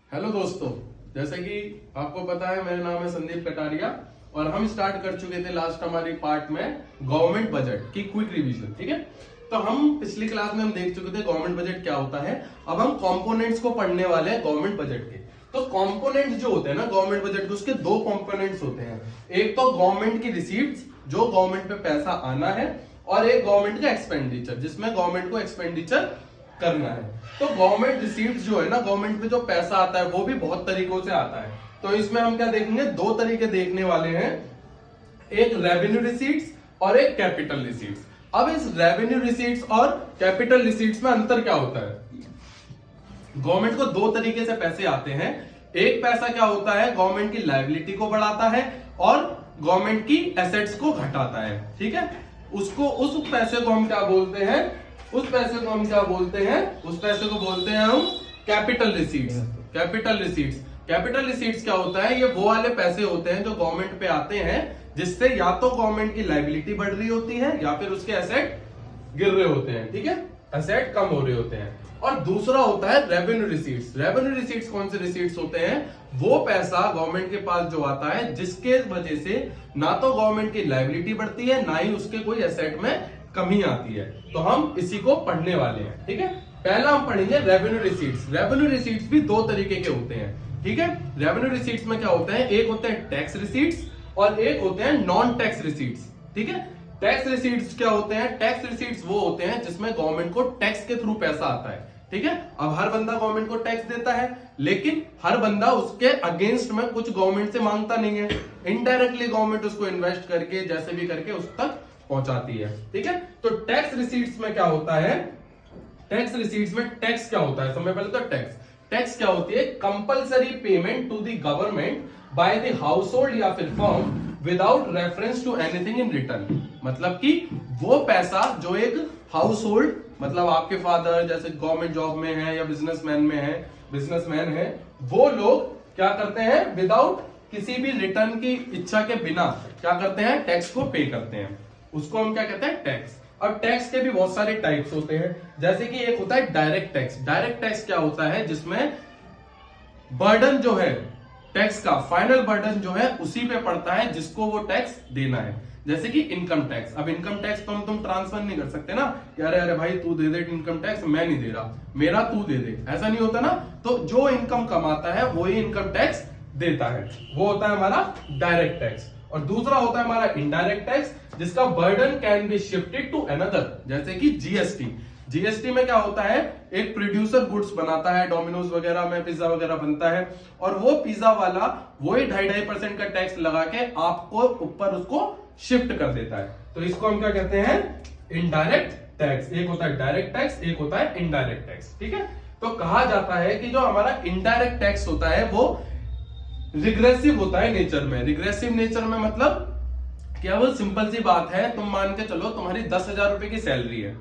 Hello दोस्तों, जैसे कि आपको पता है मेरा नाम है संदीप कटारिया और हम स्टार्ट कर चुके थे लास्ट हमारी पार्ट में गवर्नमेंट बजट की क्विक रिवीजन। ठीक है, तो हम पिछली क्लास में हम देख चुके थे गवर्नमेंट बजट क्या होता है। अब हम कंपोनेंट्स को पढ़ने वाले हैं गवर्नमेंट बजट के। तो कंपोनेंट जो होते हैं ना गवर्नमेंट बजट के, उसके दो कंपोनेंट्स होते हैं। एक तो गवर्नमेंट की रिसीट्स, जो गवर्नमेंट पे पैसा आना है, और एक गवर्नमेंट का एक्सपेंडिचर, जिसमें गवर्नमेंट को एक्सपेंडिचर करना है। तो गवर्नमेंट रिसीट्स जो है ना, गवर्नमेंट में जो पैसा आता है वो भी बहुत तरीकों से आता है। तो इसमें हम क्या देखेंगे, दो तरीके देखने वाले हैं, एक रेवेन्यू रिसीट्स और एक कैपिटल रिसीट्स। अब इस रेवेन्यू रिसीट्स और कैपिटल रिसीट्स में अंतर क्या होता है? गवर्नमेंट को दो तरीके से पैसे आते हैं। एक पैसा क्या होता है, गवर्नमेंट की लायबिलिटी को बढ़ाता है और गवर्नमेंट की एसेट्स को घटाता है। ठीक है, उस पैसे को हम क्या बोलते हैं, उस पैसे को हम क्या बोलते हैं, उस पैसे को बोलते हैं हम कैपिटल रिसीट्स। कैपिटल रिसीट्स क्या होता है, ये वो वाले पैसे होते हैं जो गवर्नमेंट पे आते हैं, जिससे या तो गवर्नमेंट की लायबिलिटी बढ़ रही होती है या फिर उसके एसेट गिर रहे होते हैं। ठीक है, एसेट कम हो रहे होते हैं। और दूसरा होता है रेवेन्यू रिसीट्स। रेवेन्यू रिसीट्स कौन से रिसीट्स होते हैं? वो पैसा गवर्नमेंट के पास जो आता है जिसके वजह से ना तो गवर्नमेंट की लायबिलिटी बढ़ती है, ना ही उसके कोई एसेट में कमी आती है। तो हम इसी को पढ़ने वाले हैं। ठीक है, पहला हम पढ़ेंगे रेवेन्यू रिसीट्स। रेवेन्यू रिसीट्स भी दो तरीके के होते हैं। ठीक है, रेवेन्यू रिसीट्स में क्या होता है, एक होते हैं टैक्स रिसीट्स और एक होते हैं नॉन टैक्स रिसीट्स। ठीक है, टैक्स रिसीट्स क्या होते हैं? टैक्स रिसीट्स वो होते हैं जिसमें गवर्नमेंट को टैक्स के थ्रू पैसा आता है। ठीक है, अब हर बंदा गवर्नमेंट को टैक्स देता है, लेकिन हर बंदा उसके अगेंस्ट में कुछ गवर्नमेंट से मांगता नहीं है। इनडायरेक्टली गवर्नमेंट उसको इन्वेस्ट करके जैसे भी करके उस तक पहुंचाती है। ठीक है, तो टैक्स रिसीट्स में क्या होता है, टैक्स रिसीट्स में टैक्स क्या होता है, समय पहले तो टैक्स क्या होती है, compulsory payment to the government by the household या फिर firm without reference to anything in return. मतलब कि वो पैसा जो एक हाउस होल्ड, मतलब आपके फादर जैसे गवर्नमेंट जॉब में है या बिजनेसमैन है, वो लोग क्या करते हैं, विदाउट किसी भी रिटर्न की इच्छा के बिना क्या करते हैं, टैक्स को पे करते हैं। उसको हम क्या कहते हैं, टैक्स। अब टैक्स के भी बहुत सारे टाइप्स होते हैं, जैसे कि एक होता है डायरेक्ट टैक्स। डायरेक्ट टैक्स क्या होता है, जिसमें बर्डन जो है टैक्स का, फाइनल बर्डन जो है उसी पे पड़ता है जिसको वो टैक्स देना है। जैसे कि इनकम टैक्स। अब इनकम टैक्स तो तुम ट्रांसफर नहीं कर सकते ना कि अरे भाई तू दे दे इनकम टैक्स, मैं नहीं दे रहा, मेरा तू दे दे, ऐसा नहीं होता ना। तो जो इनकम कमाता है वो ही इनकम टैक्स देता है, वो होता है हमारा डायरेक्ट टैक्स। और दूसरा होता है हमारा इनडायरेक्ट टैक्स, जिसका burden can be shifted to another, जैसे कि जीएसटी। जीएसटी में क्या होता है, एक प्रोड्यूसर गुड्स बनाता है, डोमिनोज वगैरह में पिज्जा वगैरह बनता है, और वो पिज्जा वाला वही 2.5% का टैक्स लगा के आपको ऊपर उसको शिफ्ट कर देता है। तो इसको हम क्या कहते हैं, इनडायरेक्ट टैक्स। एक होता है डायरेक्ट टैक्स, एक होता है इनडायरेक्ट टैक्स। ठीक है, तो कहा जाता है कि जो हमारा इनडायरेक्ट टैक्स होता है वो रिग्रेसिव होता है नेचर में। रिग्रेसिव नेचर में मतलब क्या, वो सिंपल सी बात है, तुम मान के चलो तुम्हारी 10,000 रुपए की सैलरी है।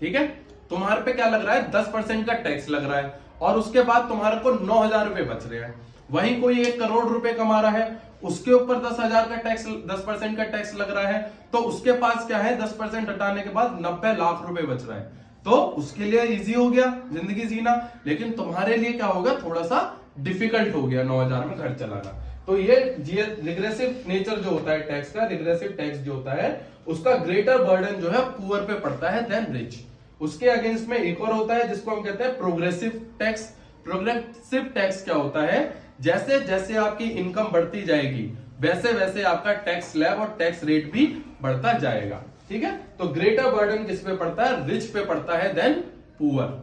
ठीक है, तुम्हारे पे क्या लग रहा है, 10% का टैक्स लग रहा है, और उसके बाद तुम्हारे को 9,000 रुपए बच रहे हैं। वहीं कोई 1 करोड़ रुपए कमा रहा है, उसके ऊपर 10,000 का टैक्स, 10% का टैक्स लग रहा है, तो उसके पास क्या है, 10% हटाने के बाद 90 लाख रुपए बच रहा है। तो उसके लिए इजी हो गया जिंदगी जीना, लेकिन तुम्हारे लिए क्या होगा, थोड़ा सा डिफिकल्ट हो गया, 9,000 में घर चलाना। तो ये रिग्रेसिव नेचर जो होता है टैक्स का, रिग्रेसिव टैक्स जो होता है उसका ग्रेटर बर्डन जो है पुअर पे पड़ता है देन रिच। उसके अगेंस्ट में एक और होता है जिसको हम कहते हैं प्रोग्रेसिव टैक्स। प्रोग्रेसिव टैक्स क्या होता है, जैसे जैसे आपकी इनकम बढ़ती जाएगी वैसे वैसे आपका टैक्स स्लैब और टैक्स रेट भी बढ़ता जाएगा। ठीक है, तो ग्रेटर बर्डन किस पे पड़ता है, रिच पे पड़ता है देन पुअर।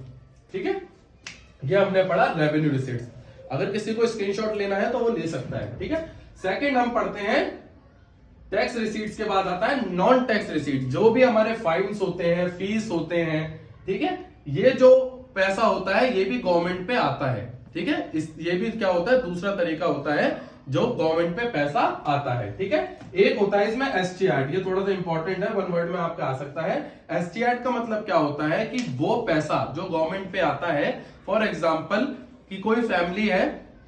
ठीक है, ये हमने पढ़ा रेवेन्यू रिसीट्स। अगर किसी को स्क्रीनशॉट लेना है तो वो ले सकता है। ठीक है, सेकंड हम पढ़ते हैं टैक्स रिसीट्स के बाद आता है नॉन टैक्स रिसीट। जो भी हमारे फाइन्स होते हैं, फीस होते हैं, ठीक है, ये जो पैसा होता है ये भी गवर्नमेंट पे आता है। ठीक है, ये भी क्या होता है, दूसरा तरीका होता है जो गवर्नमेंट पे पैसा आता है। ठीक है, एक होता है इसमें एसटीआर, ये थोड़ा सा इंपॉर्टेंट है, वन वर्ड में आपका आ सकता है। एसटीआर का मतलब क्या होता है कि वो पैसा जो गवर्नमेंट पे आता है, फॉर एग्जाम्पल कि कोई फैमिली है,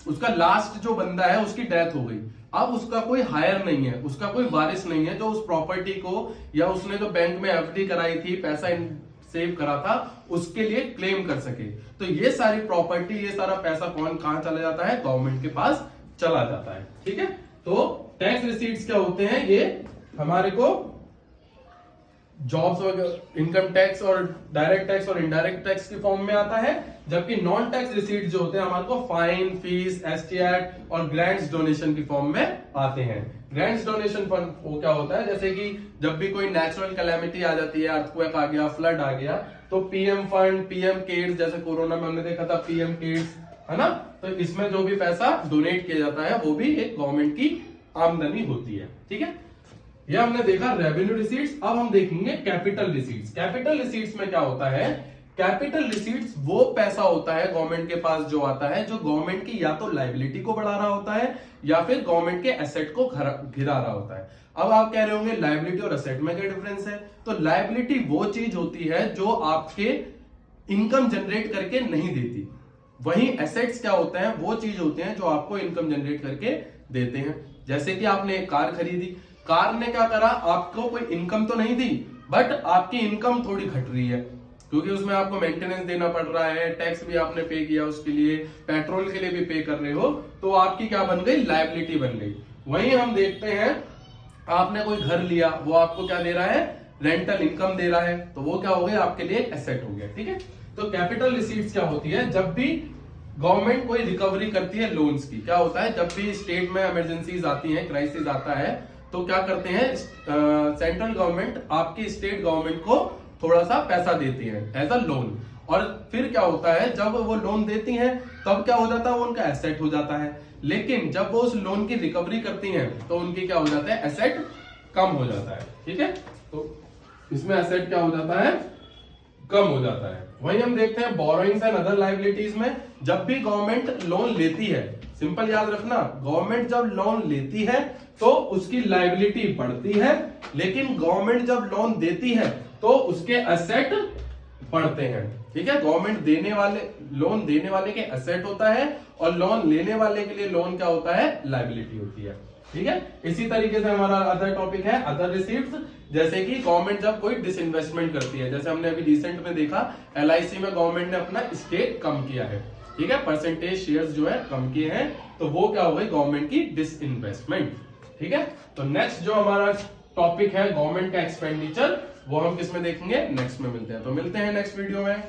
उसका लास्ट जो बंदा है उसकी डेथ हो गई, अब उसका कोई हायर नहीं है, उसका कोई वारिस नहीं है जो उस प्रॉपर्टी को, या उसने जो बैंक में एफडी कराई थी, पैसा सेव करा था उसके लिए क्लेम कर सके। तो ये सारी प्रॉपर्टी, ये सारा पैसा कौन कहां चला जाता है? गवर्नमेंट के पास चला जाता है। ठीक है, तो टैक्स रिसीट्स क्या होते हैं? ये हमारे को जॉब्स वगैरह, इनकम टैक्स और डायरेक्ट टैक्स और इनडायरेक्ट टैक्स की फॉर्म में आता है, जबकि नॉन टैक्स रिसीट जो होते हैं हमारे को फाइन, फीस, एसटीआर और ग्रांट्स डोनेशन की फॉर्म में आते हैं। ग्रांट्स डोनेशन फंड वो क्या होता है? जैसे कि जब भी कोई नेचुरल कैलेमिटी आ जाती है, अर्थक्वेक आ गया, फ्लड आ गया, तो पीएम फंड, पीएम केयर्स, जैसे कोरोना में हमने देखा था पीएम केयर्स, है ना, तो इसमें जो भी पैसा डोनेट किया जाता है वो भी एक गवर्नमेंट की आमदनी होती है। ठीक है, ये हमने देखा रेवेन्यू रिसीट्स। अब हम देखेंगे कैपिटल रिसीट्स। कैपिटल रिसीट्स में क्या होता है? कैपिटल रिसीट्स वो पैसा होता है गवर्नमेंट के पास जो आता है, जो गवर्नमेंट की या तो लायबिलिटी को बढ़ा रहा होता है या फिर गवर्नमेंट के एसेट को गिरा रहा होता है। अब आप कह रहे होंगे लायबिलिटी और एसेट में क्या डिफरेंस है? तो लायबिलिटी वो चीज होती है जो आपके इनकम जनरेट करके नहीं देती, वहीं एसेट्स क्या होते हैं? वो चीज होते हैं जो आपको इनकम जनरेट करके देते हैं। जैसे कि आपने एक कार खरीदी, कार ने क्या करा? आपको कोई इनकम तो नहीं दी, बट आपकी इनकम थोड़ी घट रही है, क्योंकि उसमें आपको मेंटेनेंस देना पड़ रहा है, टैक्स भी आपने पे किया उसके लिए, पेट्रोल के लिए भी पे कर रहे हो, तो आपकी क्या बन गई? लायबिलिटी बन गई। वहीं हम देखते हैं आपने कोई घर लिया, वो आपको क्या दे रहा है? रेंटल इनकम दे रहा है, तो वो क्या हो गया? आपके लिए एसेट हो गया। ठीक है, तो कैपिटल रिसीट्स क्या होती है? जब भी गवर्नमेंट कोई रिकवरी करती है लोन्स की, क्या होता है? जब भी स्टेट में इमरजेंसीज आती हैं, क्राइसिस आता है, तो क्या करते हैं सेंट्रल गवर्नमेंट आपकी स्टेट गवर्नमेंट को थोड़ा सा पैसा देती है एज अ लोन, और फिर क्या होता है? जब वो लोन देती हैं तब क्या हो जाता है? वो उनका एसेट हो जाता है। लेकिन जब वो उस लोन की रिकवरी करती हैं तो उनकी क्या हो जाता है? एसेट कम हो जाता है। ठीक है, तो इसमें एसेट क्या हो जाता है? कम हो जाता है। वहीं हम देखते हैं बोरोइंग्स एंड अदर लायबिलिटीज में, जब भी गवर्नमेंट लोन लेती है, सिंपल याद रखना, गवर्नमेंट जब लोन लेती है तो उसकी लायबिलिटी बढ़ती है, लेकिन गवर्नमेंट जब लोन देती है तो उसके एसेट बढ़ते हैं। ठीक है, गवर्नमेंट देने वाले, लोन देने वाले के एसेट होता है और लोन लेने वाले के लिए लोन क्या होता है? लायबिलिटी होती है। ठीक है, इसी तरीके से हमारा अदर टॉपिक है अदर रिसीट्स, जैसे कि गवर्नमेंट जब कोई डिसइन्वेस्टमेंट करती है, जैसे हमने अभी रिसेंट में देखा LIC में गवर्नमेंट ने अपना स्टेक कम किया है। ठीक है, परसेंटेज शेयर्स जो है कम किए हैं, तो वो क्या हो गई? गवर्नमेंट की डिसइन्वेस्टमेंट। ठीक है, तो नेक्स्ट जो हमारा टॉपिक है गवर्नमेंट का एक्सपेंडिचर, वो हम किस में देखेंगे? नेक्स्ट में मिलते हैं। तो मिलते हैं नेक्स्ट वीडियो में।